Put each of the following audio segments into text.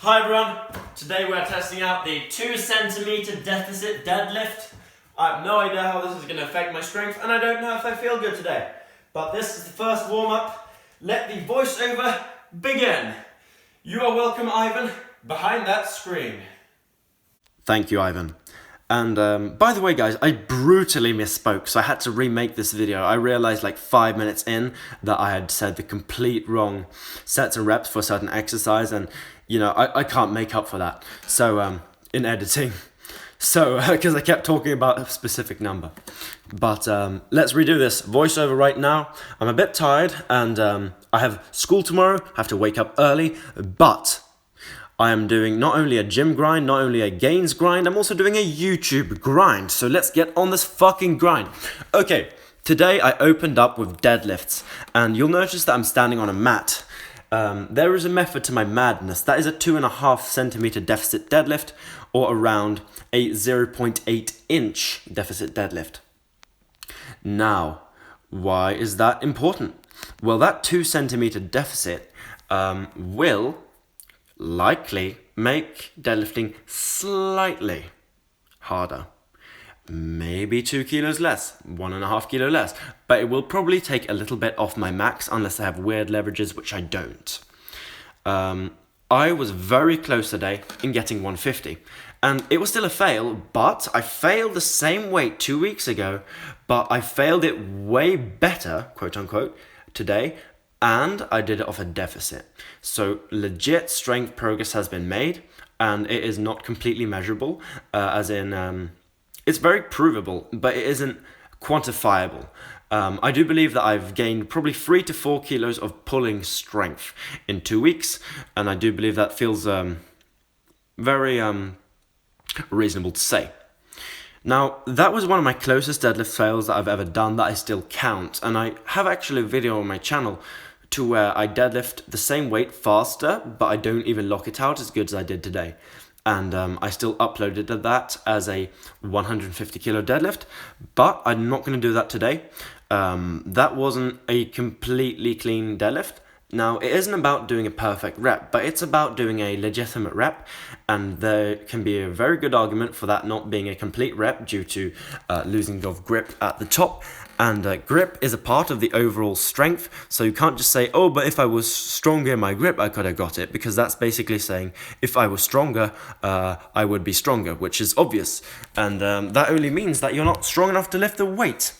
Hi everyone, today we're testing out the 2 centimeter deficit deadlift. I have no idea how this is going to affect my strength and I don't know if I feel good today. But this is the first warm up. Let the voiceover begin. You are welcome, Ivan, behind that screen. Thank you, Ivan. And by the way, guys, I brutally misspoke, so I had to remake this video. I realized like 5 minutes in that I had said the complete wrong sets and reps for a certain exercise, and you know, I can't make up for that. So in editing, so because I kept talking about a specific number. But let's redo this voiceover right now. I'm a bit tired, and I have school tomorrow. I have to wake up early, but I am doing not only a gym grind, not only a gains grind, I'm also doing a YouTube grind. So let's get on this fucking grind. Okay, today I opened up with deadlifts, and you'll notice that I'm standing on a mat. There is a method to my madness. That is a 2.5 centimeter deficit deadlift, or around a 0.8 inch deficit deadlift. Now, why is that important? Well, that 2 centimeter deficit will likely make deadlifting slightly harder. Maybe 2 kilos less, 1.5 kilo less, but it will probably take a little bit off my max unless I have weird leverages, which I don't. I was very close today in getting 150, and it was still a fail, but I failed the same weight 2 weeks ago, but I failed it way better, quote unquote, today, and I did it off a deficit. So legit strength progress has been made, and it is not completely measurable, as in it's very provable, but it isn't quantifiable. I do believe that I've gained probably 3 to 4 kilos of pulling strength in 2 weeks, and I do believe that feels very reasonable to say. Now, that was one of my closest deadlift fails that I've ever done that I still count, and I have actually a video on my channel to where I deadlift the same weight faster, but I don't even lock it out as good as I did today. And I still uploaded that as a 150 kilo deadlift, but I'm not going to do that today. That wasn't a completely clean deadlift. Now, it isn't about doing a perfect rep, but it's about doing a legitimate rep, and there can be a very good argument for that not being a complete rep due to losing of grip at the top, and grip is a part of the overall strength, so you can't just say, oh, but if I was stronger in my grip, I could have got it, because that's basically saying, if I was stronger, I would be stronger, which is obvious, and that only means that you're not strong enough to lift the weight.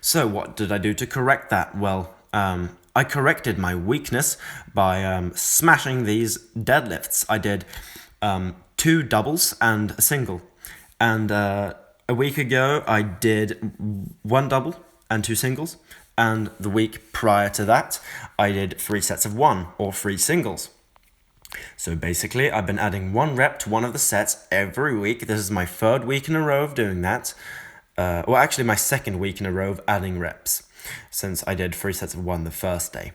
So what did I do to correct that? Well, I corrected my weakness by smashing these deadlifts. I did 2 doubles and a single. And a week ago, I did 1 double and 2 singles. And the week prior to that, I did 3 sets of 1 or 3 singles. So basically, I've been adding 1 rep to one of the sets every week. This is my 3rd week in a row of doing that. Well, actually my 2nd week in a row of adding reps, since I did 3 sets of 1 the first day.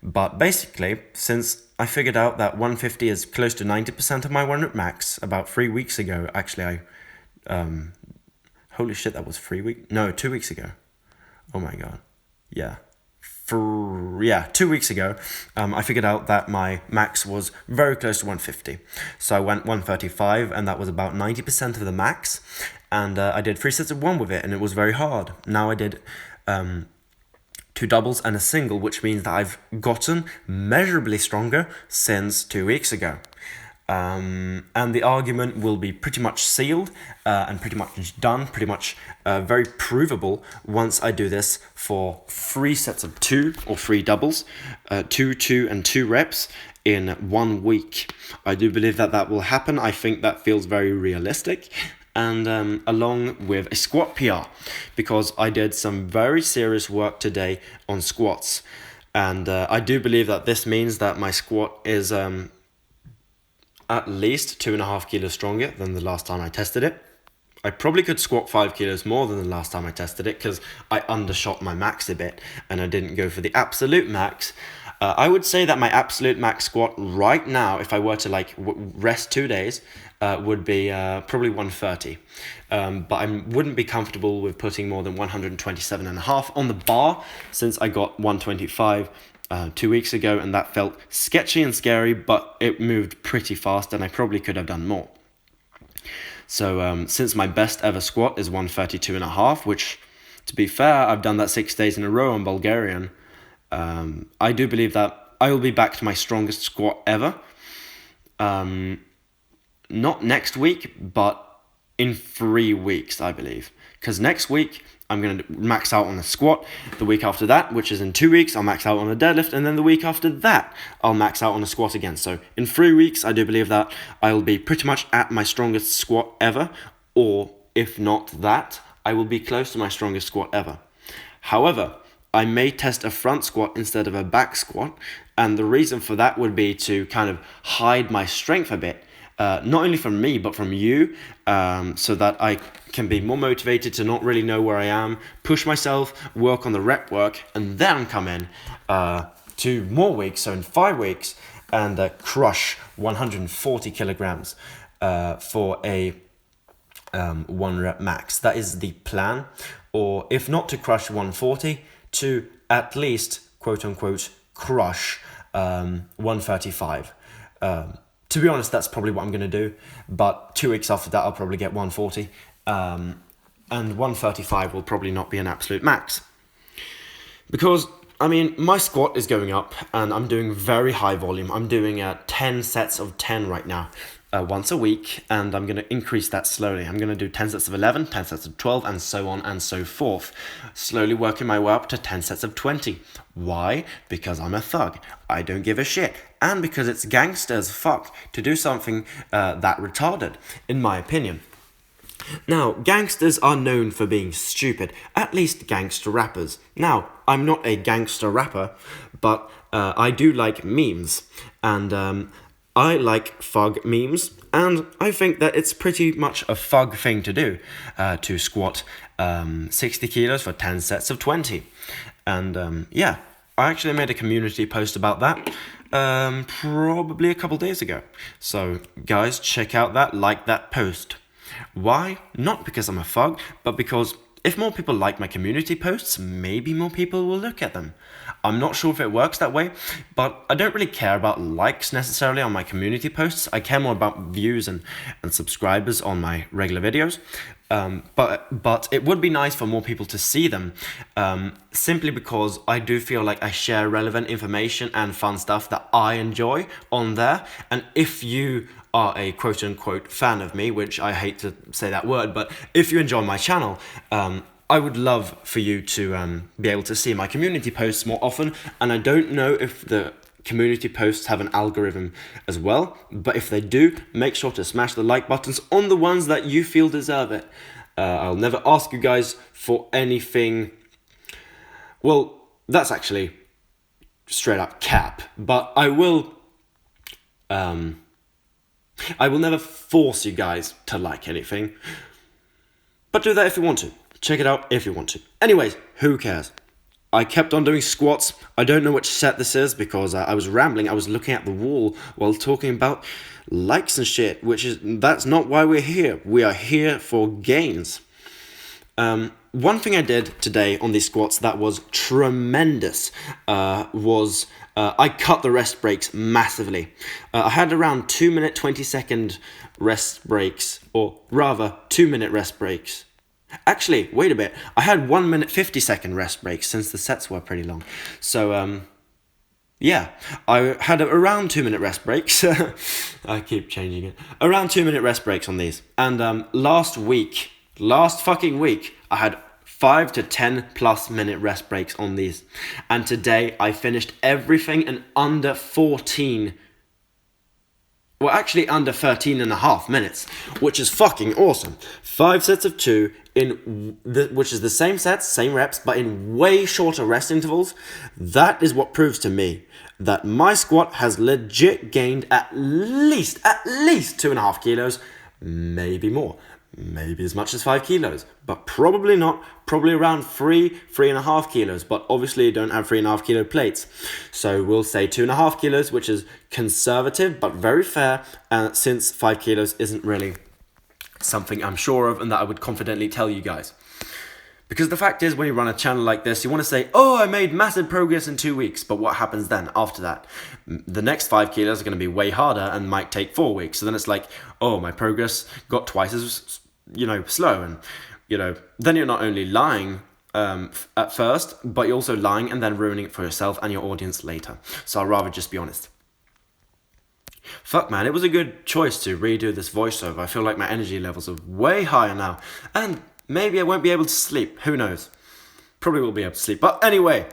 But basically, since I figured out that 150 is close to 90% of my 1 rep max, about 3 weeks ago, actually holy shit, that was 2 weeks ago. Oh my god. Yeah. 2 weeks ago, I figured out that my max was very close to 150. So I went 135, and that was about 90% of the max. And I did 3 sets of 1 with it, and it was very hard. Now I did 2 doubles and a single, which means that I've gotten measurably stronger since 2 weeks ago. And the argument will be pretty much sealed and pretty much done, pretty much very provable once I do this for 3 sets of 2 or 3 doubles, 2, 2, and 2 reps in 1 week. I do believe that that will happen. I think that feels very realistic. And along with a squat PR, because I did some very serious work today on squats. And I do believe that this means that my squat is at least 2.5 kilos stronger than the last time I tested it. I probably could squat 5 kilos more than the last time I tested it, because I undershot my max a bit and I didn't go for the absolute max. I would say that my absolute max squat right now, if I were to like rest 2 days, would be probably 130. But I wouldn't be comfortable with putting more than 127.5 on the bar, since I got 125 2 weeks ago, and that felt sketchy and scary, but it moved pretty fast, and I probably could have done more. So since my best ever squat is 132.5, which, to be fair, I've done that 6 days in a row on Bulgarian, I do believe that I will be back to my strongest squat ever. Not next week, but in 3 weeks, I believe. Because next week, I'm going to max out on a squat. The week after that, which is in 2 weeks, I'll max out on a deadlift. And then the week after that, I'll max out on a squat again. So in 3 weeks, I do believe that I'll be pretty much at my strongest squat ever. Or if not that, I will be close to my strongest squat ever. However, I may test a front squat instead of a back squat. And the reason for that would be to kind of hide my strength a bit. Not only from me, but from you, so that I can be more motivated to not really know where I am, push myself, work on the rep work, and then come in to more weeks, so in 5 weeks, and crush 140 kilograms for a 1 rep max. That is the plan, or if not to crush 140, to at least, quote unquote, crush 135. To be honest, that's probably what I'm going to do, but 2 weeks after that, I'll probably get 140, and 135 will probably not be an absolute max. Because, I mean, my squat is going up, and I'm doing very high volume. I'm doing 10 sets of 10 right now, once a week, and I'm going to increase that slowly. I'm going to do 10 sets of 11, 10 sets of 12, and so on and so forth. Slowly working my way up to 10 sets of 20. Why? Because I'm a thug. I don't give a shit. And because it's gangster as fuck to do something that retarded, in my opinion. Now, gangsters are known for being stupid, at least gangster rappers. Now, I'm not a gangster rapper, but I do like memes, and I like thug memes, and I think that it's pretty much a thug thing to do, to squat 60 kilos for 10 sets of 20. And yeah, I actually made a community post about that probably a couple days ago. So guys, check out that, like that post. Why? Not because I'm a thug, but because if more people like my community posts, maybe more people will look at them. I'm not sure if it works that way, but I don't really care about likes necessarily on my community posts. I care more about views and subscribers on my regular videos. But it would be nice for more people to see them, simply because I do feel like I share relevant information and fun stuff that I enjoy on there. And if you are a quote-unquote fan of me, which I hate to say that word, but if you enjoy my channel, I would love for you to be able to see my community posts more often. And I don't know if the community posts have an algorithm as well, but if they do, make sure to smash the like buttons on the ones that you feel deserve it. I'll never ask you guys for anything. Well, that's actually straight up cap, but I will never force you guys to like anything, but do that if you want to. Check it out if you want to. Anyways, who cares? I kept on doing squats. I don't know which set this is because I was rambling. I was looking at the wall while talking about likes and shit, that's not why we're here. We are here for gains. One thing I did today on these squats that was tremendous was I cut the rest breaks massively. I had around 2 minute 20 second rest breaks, or rather 2 minute rest breaks. Actually, wait a bit. I had 1 minute 50 second rest breaks since the sets were pretty long. So, yeah, I had around 2 minute rest breaks. I keep changing it. Around 2 minute rest breaks on these. And last fucking week, I had 5 to 10 plus minute rest breaks on these. And today I finished everything in under 14. Well, actually under 13 and a half minutes, which is fucking awesome. 5 sets of 2 which is the same sets, same reps, but in way shorter rest intervals. That is what proves to me that my squat has legit gained at least 2.5 kilos, maybe more, maybe as much as 5 kilos, but probably not, probably around 3.5 kilos, but obviously you don't have 3.5 kilo plates. So we'll say 2.5 kilos, which is conservative, but very fair, since 5 kilos isn't really something I'm sure of and that I would confidently tell you guys. Because the fact is, when you run a channel like this, you want to say, oh, I made massive progress in 2 weeks. But what happens then after that? The next 5 kilos are going to be way harder and might take 4 weeks. So then it's like, oh, my progress got twice as, slow. And, then you're not only lying at first, but you're also lying and then ruining it for yourself and your audience later. So I'd rather just be honest. Fuck man, it was a good choice to redo this voiceover. I feel like my energy levels are way higher now. And maybe I won't be able to sleep. Who knows? Probably will be able to sleep. But anyway,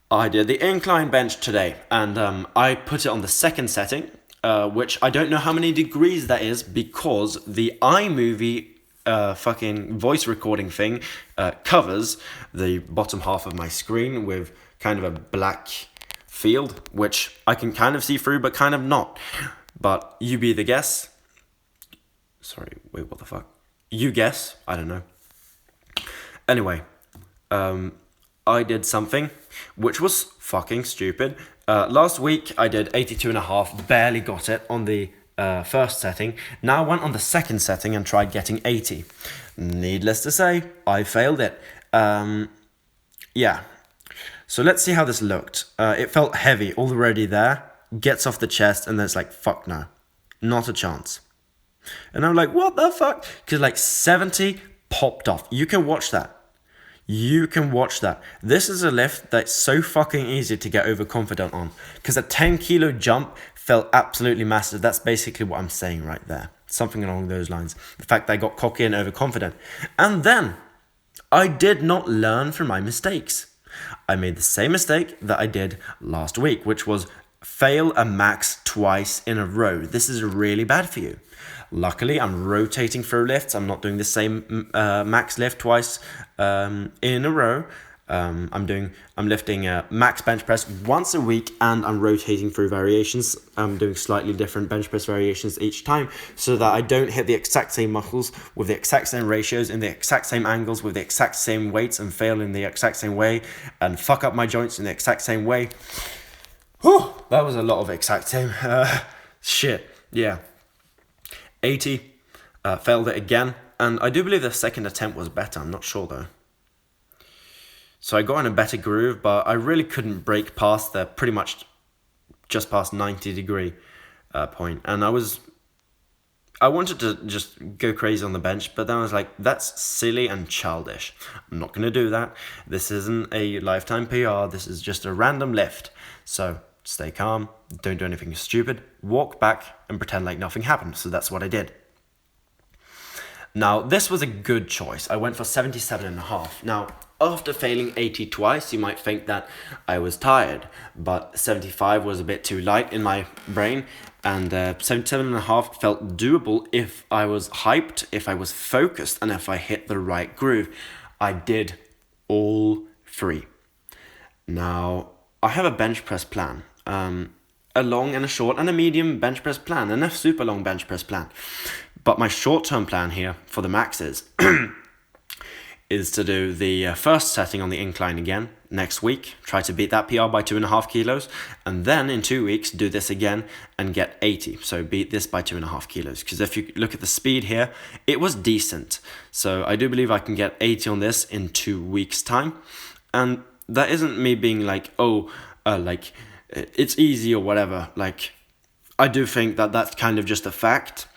I did the incline bench today. And I put it on the second setting, which I don't know how many degrees that is because the iMovie fucking voice recording thing covers the bottom half of my screen with kind of a black field, which I can kind of see through, but kind of not. But you be the guess. Sorry, wait, what the fuck? You guess. I don't know. Anyway, I did something which was fucking stupid. Last week I did 82.5, barely got it on the first setting. Now I went on the second setting and tried getting 80. Needless to say, I failed it. Yeah. So let's see how this looked. It felt heavy already there. Gets off the chest and then it's like, fuck no. Not a chance. And I'm like, what the fuck? Because like 70 popped off. You can watch that. You can watch that. This is a lift that's so fucking easy to get overconfident on. Because a 10 kilo jump felt absolutely massive. That's basically what I'm saying right there. Something along those lines. The fact that I got cocky and overconfident. And then I did not learn from my mistakes. I made the same mistake that I did last week, which was fail a max twice in a row. This is really bad for you. Luckily, I'm rotating through lifts. I'm not doing the same max lift twice in a row. I'm lifting max bench press once a week, and I'm rotating through variations. I'm doing slightly different bench press variations each time so that I don't hit the exact same muscles with the exact same ratios in the exact same angles with the exact same weights and fail in the exact same way and fuck up my joints in the exact same way. Whew, that was a lot of exact same shit. Yeah. 80, failed it again, and I do believe the second attempt was better. I'm not sure though. So I got in a better groove, but I really couldn't break past the pretty much just past 90-degree point. And I wanted to just go crazy on the bench, but then I was like, that's silly and childish. I'm not going to do that. This isn't a lifetime PR. This is just a random lift. So stay calm, don't do anything stupid, walk back and pretend like nothing happened. So that's what I did. Now, this was a good choice. I went for 77.5. Now, after failing 80 twice, you might think that I was tired, but 75 was a bit too light in my brain, and 77.5 felt doable if I was hyped, if I was focused, and if I hit the right groove. I did all three. Now, I have a bench press plan, a long and a short and a medium bench press plan, and a super long bench press plan. But my short-term plan here for the maxes is to do the first setting on the incline again next week, try to beat that PR by 2.5 kilos, and then in 2 weeks do this again and get 80. So beat this by 2.5 kilos. Because if you look at the speed here, it was decent. So I do believe I can get 80 on this in 2 weeks' time. And that isn't me being like, like it's easy or whatever. Like, I do think that that's kind of just a fact.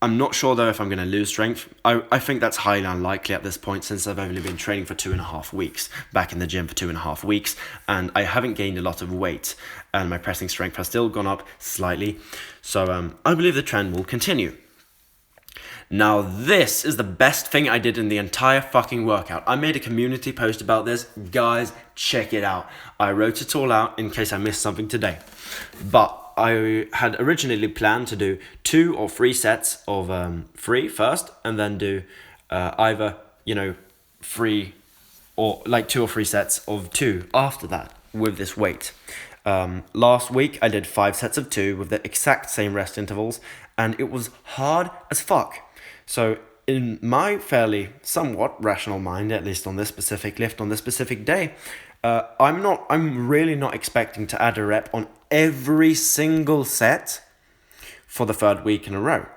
I'm not sure though if I'm going to lose strength. I think that's highly unlikely at this point, since I've only been training for 2.5 weeks, back in the gym for 2.5 weeks, and I haven't gained a lot of weight, and my pressing strength has still gone up slightly. So I believe the trend will continue. Now this is the best thing I did in the entire fucking workout. I made a community post about this. Guys, check it out. I wrote it all out in case I missed something today. But I had originally planned to do 2 or 3 sets of 3 first, and then do either, 3 or like 2 or 3 sets of 2 after that with this weight. Last week I did 5 sets of 2 with the exact same rest intervals, and it was hard as fuck. So in my fairly somewhat rational mind, at least on this specific lift, on this specific day, I'm really not expecting to add a rep on every single set for the 3rd week in a row.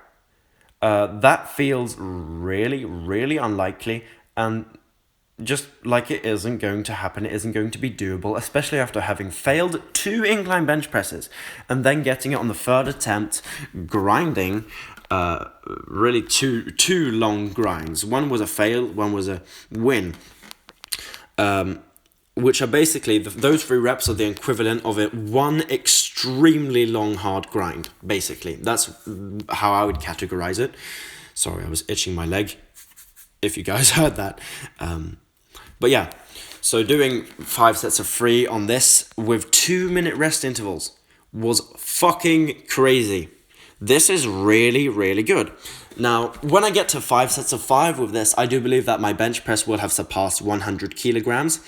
That feels really, really unlikely, and just like it isn't going to happen, it isn't going to be doable, especially after having failed 2 incline bench presses and then getting it on the third attempt, grinding really two long grinds. One was a fail, one was a win, which are basically, those 3 reps are the equivalent of one extremely long hard grind, basically. That's how I would categorize it. Sorry, I was itching my leg, if you guys heard that. But yeah, so doing 5 sets of 3 on this with 2-minute rest intervals was fucking crazy. This is really, really good. Now, when I get to 5 sets of 5 with this, I do believe that my bench press will have surpassed 100 kilograms,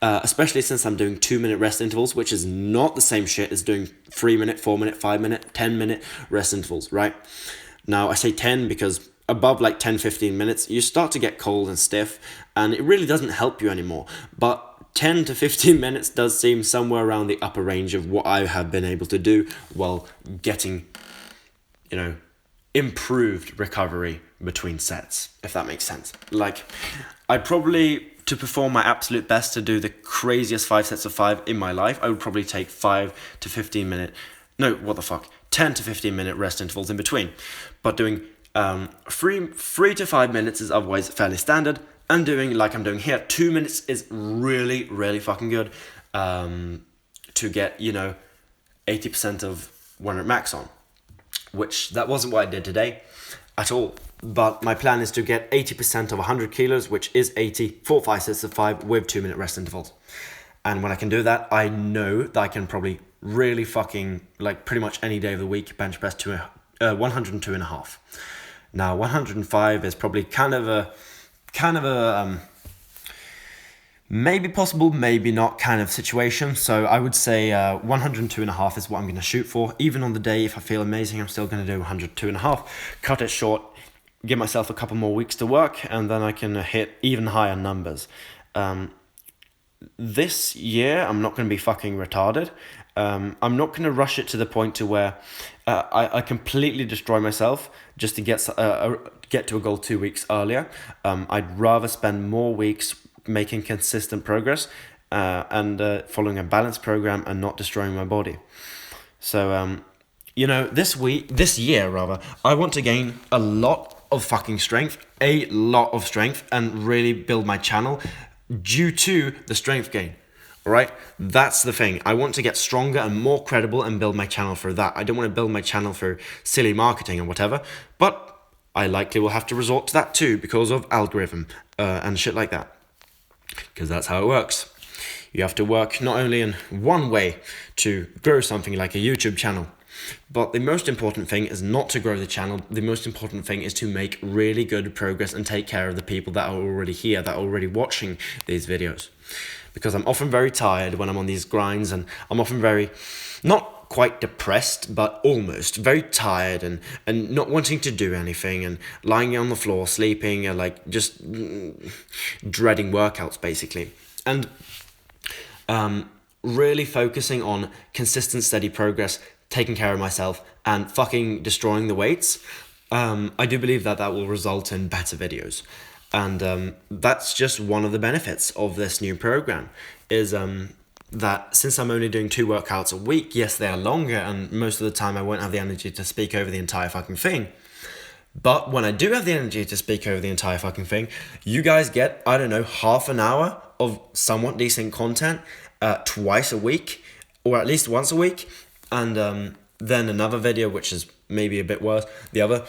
especially since I'm doing 2-minute rest intervals, which is not the same shit as doing 3-minute, 4-minute, 5-minute, 10-minute rest intervals, right? Now, I say 10 because above like 10-15 minutes, you start to get cold and stiff, and it really doesn't help you anymore. But 10 to 15 minutes does seem somewhere around the upper range of what I have been able to do while getting, improved recovery between sets, if that makes sense. Like, I'd probably, to perform my absolute best to do the craziest 5 sets of 5 in my life, I would probably take 10 to 15 minute rest intervals in between. But doing 3 to 5 minutes is otherwise fairly standard, and doing like I'm doing here 2 minutes is really, really fucking good to get 80% of 1 rep max on, which that wasn't what I did today at all. But my plan is to get 80% of 100 kilos, which is 80 for 5 sets of 5 with 2-minute rest intervals. And when I can do that, I know that I can probably really fucking, like, pretty much any day of the week bench press to 102.5. Now 105 is probably kind of a maybe possible, maybe not kind of situation. So I would say 102.5 is what I'm going to shoot for. Even on the day, if I feel amazing, I'm still going to do 102.5. Cut it short, give myself a couple more weeks to work, and then I can hit even higher numbers. This year, I'm not going to be fucking retarded. I'm not going to rush it to the point to where I completely destroy myself just to get to a goal 2 weeks earlier. I'd rather spend more weeks making consistent progress and following a balanced program and not destroying my body. So, this year, I want to gain a lot of fucking strength, and really build my channel due to the strength gain. Right? That's the thing. I want to get stronger and more credible and build my channel for that. I don't want to build my channel for silly marketing and whatever, but I likely will have to resort to that too because of algorithm and shit like that. Because that's how it works. You have to work not only in one way to grow something like a YouTube channel, but the most important thing is not to grow the channel. The most important thing is to make really good progress and take care of the people that are already here, that are already watching these videos. Because I'm often very tired when I'm on these grinds, and I'm often very, not quite depressed, but almost very tired and not wanting to do anything and lying on the floor, sleeping, and like just dreading workouts basically. And really focusing on consistent, steady progress, taking care of myself, and fucking destroying the weights, I do believe that will result in better videos. And that's just one of the benefits of this new program, is that since I'm only doing 2 workouts a week, yes, they are longer, and most of the time I won't have the energy to speak over the entire fucking thing. But when I do have the energy to speak over the entire fucking thing, you guys get, half an hour of somewhat decent content twice a week, or at least once a week, and then another video which is maybe a bit worse. The other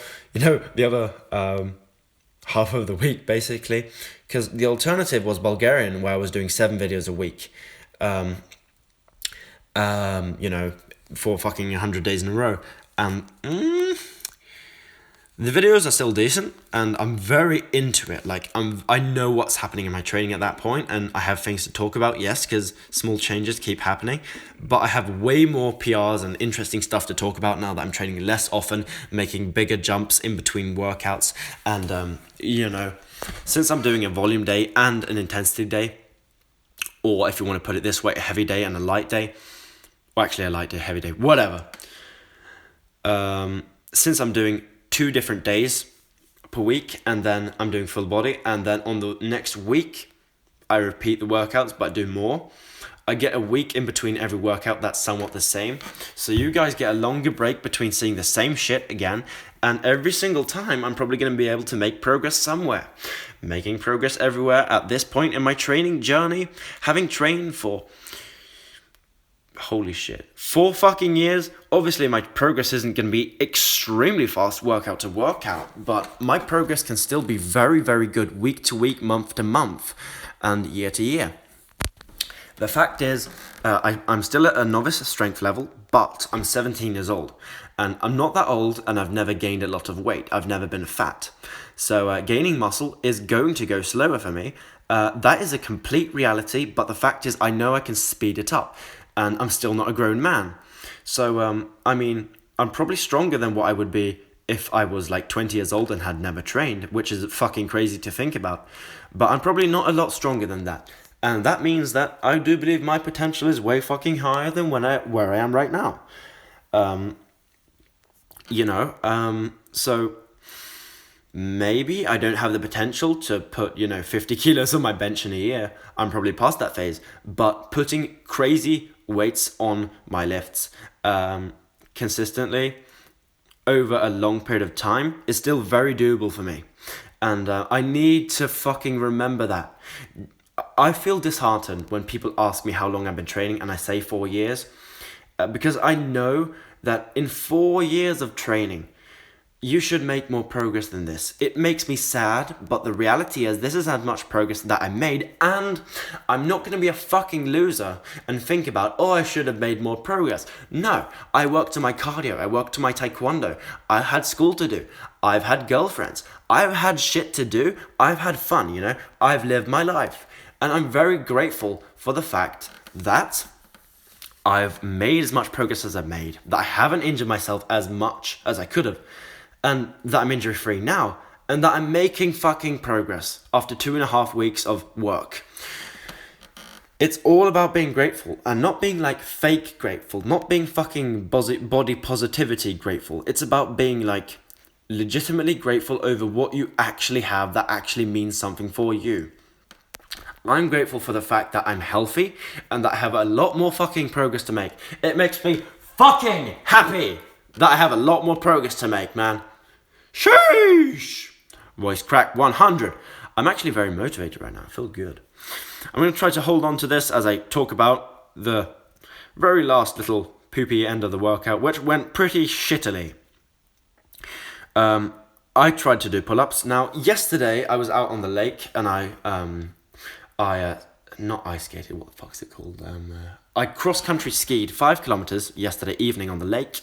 half of the week basically, because the alternative was Bulgarian, where I was doing 7 videos a week, for fucking 100 days in a row. The videos are still decent, and I'm very into it. Like, I know what's happening in my training at that point, and I have things to talk about, yes, because small changes keep happening. But I have way more PRs and interesting stuff to talk about now that I'm training less often, making bigger jumps in between workouts. And, since I'm doing a volume day and an intensity day, or if you want to put it this way, a heavy day and a light day, or actually a light day, heavy day, whatever. Since I'm doing 2 different days per week, and then I'm doing full body, and then on the next week, I repeat the workouts, but do more. I get a week in between every workout that's somewhat the same. So you guys get a longer break between seeing the same shit again. And every single time, I'm probably going to be able to make progress somewhere. Making progress everywhere at this point in my training journey. Having trained for... holy shit. 4 fucking years. Obviously, my progress isn't going to be extremely fast workout to workout. But my progress can still be very, very good week to week, month to month, and year to year. The fact is, I'm still at a novice strength level, but I'm 17 years old. And I'm not that old, and I've never gained a lot of weight. I've never been fat. So gaining muscle is going to go slower for me. That is a complete reality, but the fact is I know I can speed it up. And I'm still not a grown man. So, I mean, I'm probably stronger than what I would be if I was like 20 years old and had never trained, which is fucking crazy to think about. But I'm probably not a lot stronger than that. And that means that I do believe my potential is way fucking higher than where I am right now. So maybe I don't have the potential to put, 50 kilos on my bench in a year. I'm probably past that phase. But putting crazy weights on my lifts consistently over a long period of time is still very doable for me. And I need to fucking remember that. I feel disheartened when people ask me how long I've been training and I say 4 years, because I know that in 4 years of training, you should make more progress than this. It makes me sad, but the reality is this is as much progress that I made, and I'm not going to be a fucking loser and think about, I should have made more progress. No, I worked to my cardio, I worked to my taekwondo, I had school to do, I've had girlfriends, I've had shit to do, I've had fun, I've lived my life. And I'm very grateful for the fact that I've made as much progress as I've made, that I haven't injured myself as much as I could have, and that I'm injury free now, and that I'm making fucking progress after 2.5 weeks of work. It's all about being grateful, and not being like fake grateful, not being fucking body positivity grateful. It's about being like legitimately grateful over what you actually have that actually means something for you. I'm grateful for the fact that I'm healthy and that I have a lot more fucking progress to make. It makes me fucking happy that I have a lot more progress to make, man. Sheesh! Voice crack 100. I'm actually very motivated right now. I feel good. I'm going to try to hold on to this as I talk about the very last little poopy end of the workout, which went pretty shittily. I tried to do pull-ups. Now, yesterday I was out on the lake and I not ice skated, what the fuck is it called? I cross-country skied 5 kilometers yesterday evening on the lake,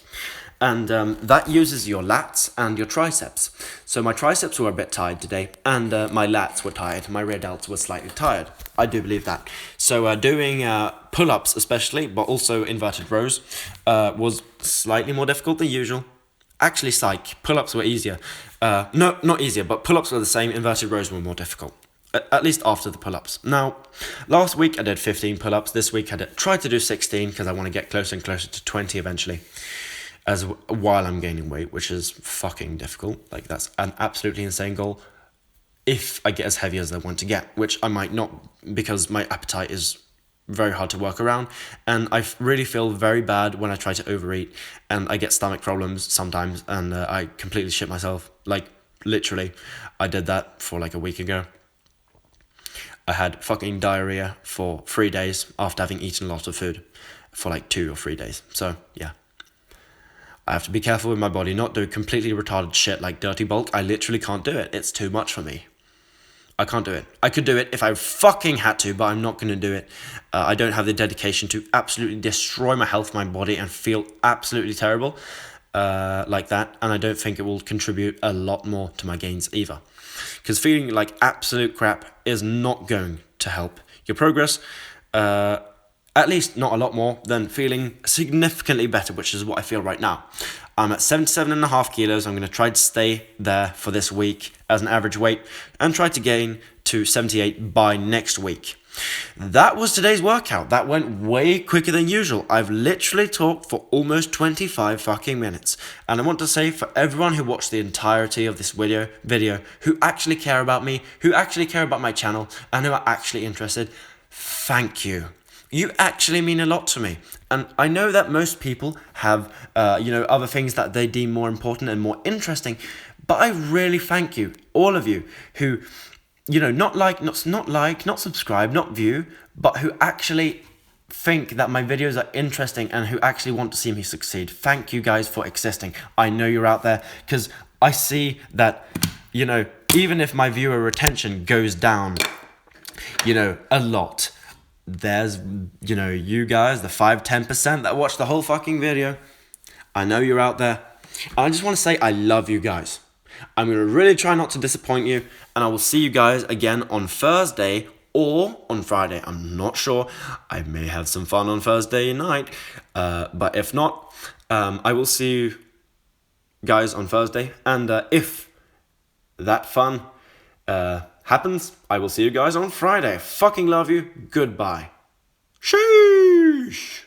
and that uses your lats and your triceps. So my triceps were a bit tired today, and my lats were tired. My rear delts were slightly tired. I do believe that. So doing pull-ups especially, but also inverted rows, was slightly more difficult than usual. Actually, psych, pull-ups were easier. No, not easier, but pull-ups were the same, inverted rows were more difficult. At least after the pull-ups. Now, last week I did 15 pull-ups. This week I tried to do 16 because I want to get closer and closer to 20 eventually, while I'm gaining weight, which is fucking difficult. Like, that's an absolutely insane goal if I get as heavy as I want to get, which I might not, because my appetite is very hard to work around, and I really feel very bad when I try to overeat, and I get stomach problems sometimes, and I completely shit myself. Like, literally, I did that for like a week ago. I had fucking diarrhea for 3 days after having eaten a lot of food for like 2 or 3 days. So, yeah. I have to be careful with my body, not do completely retarded shit like dirty bulk. I literally can't do it. It's too much for me. I can't do it. I could do it if I fucking had to, but I'm not going to do it. I don't have the dedication to absolutely destroy my health, my body, and feel absolutely terrible like that. And I don't think it will contribute a lot more to my gains either. Because feeling like absolute crap is not going to help your progress, at least not a lot more than feeling significantly better, which is what I feel right now. I'm at 77.5 kilos. I'm going to try to stay there for this week as an average weight and try to gain to 78 by next week. That was today's workout. That went way quicker than usual. I've literally talked for almost 25 fucking minutes. And I want to say, for everyone who watched the entirety of this video, who actually care about me, who actually care about my channel, and who are actually interested, thank you. You actually mean a lot to me. And I know that most people have, other things that they deem more important and more interesting. But I really thank you, all of you, who, not subscribe, not view, but who actually think that my videos are interesting and who actually want to see me succeed. Thank you guys for existing. I know you're out there, because I see that, even if my viewer retention goes down, a lot, there's, you guys, the 5-10% that watch the whole fucking video. I know you're out there. I just want to say I love you guys. I'm going to really try not to disappoint you, and I will see you guys again on Thursday or on Friday. I'm not sure. I may have some fun on Thursday night, but if not, I will see you guys on Thursday, and if that fun happens, I will see you guys on Friday. Fucking love you. Goodbye. Sheesh.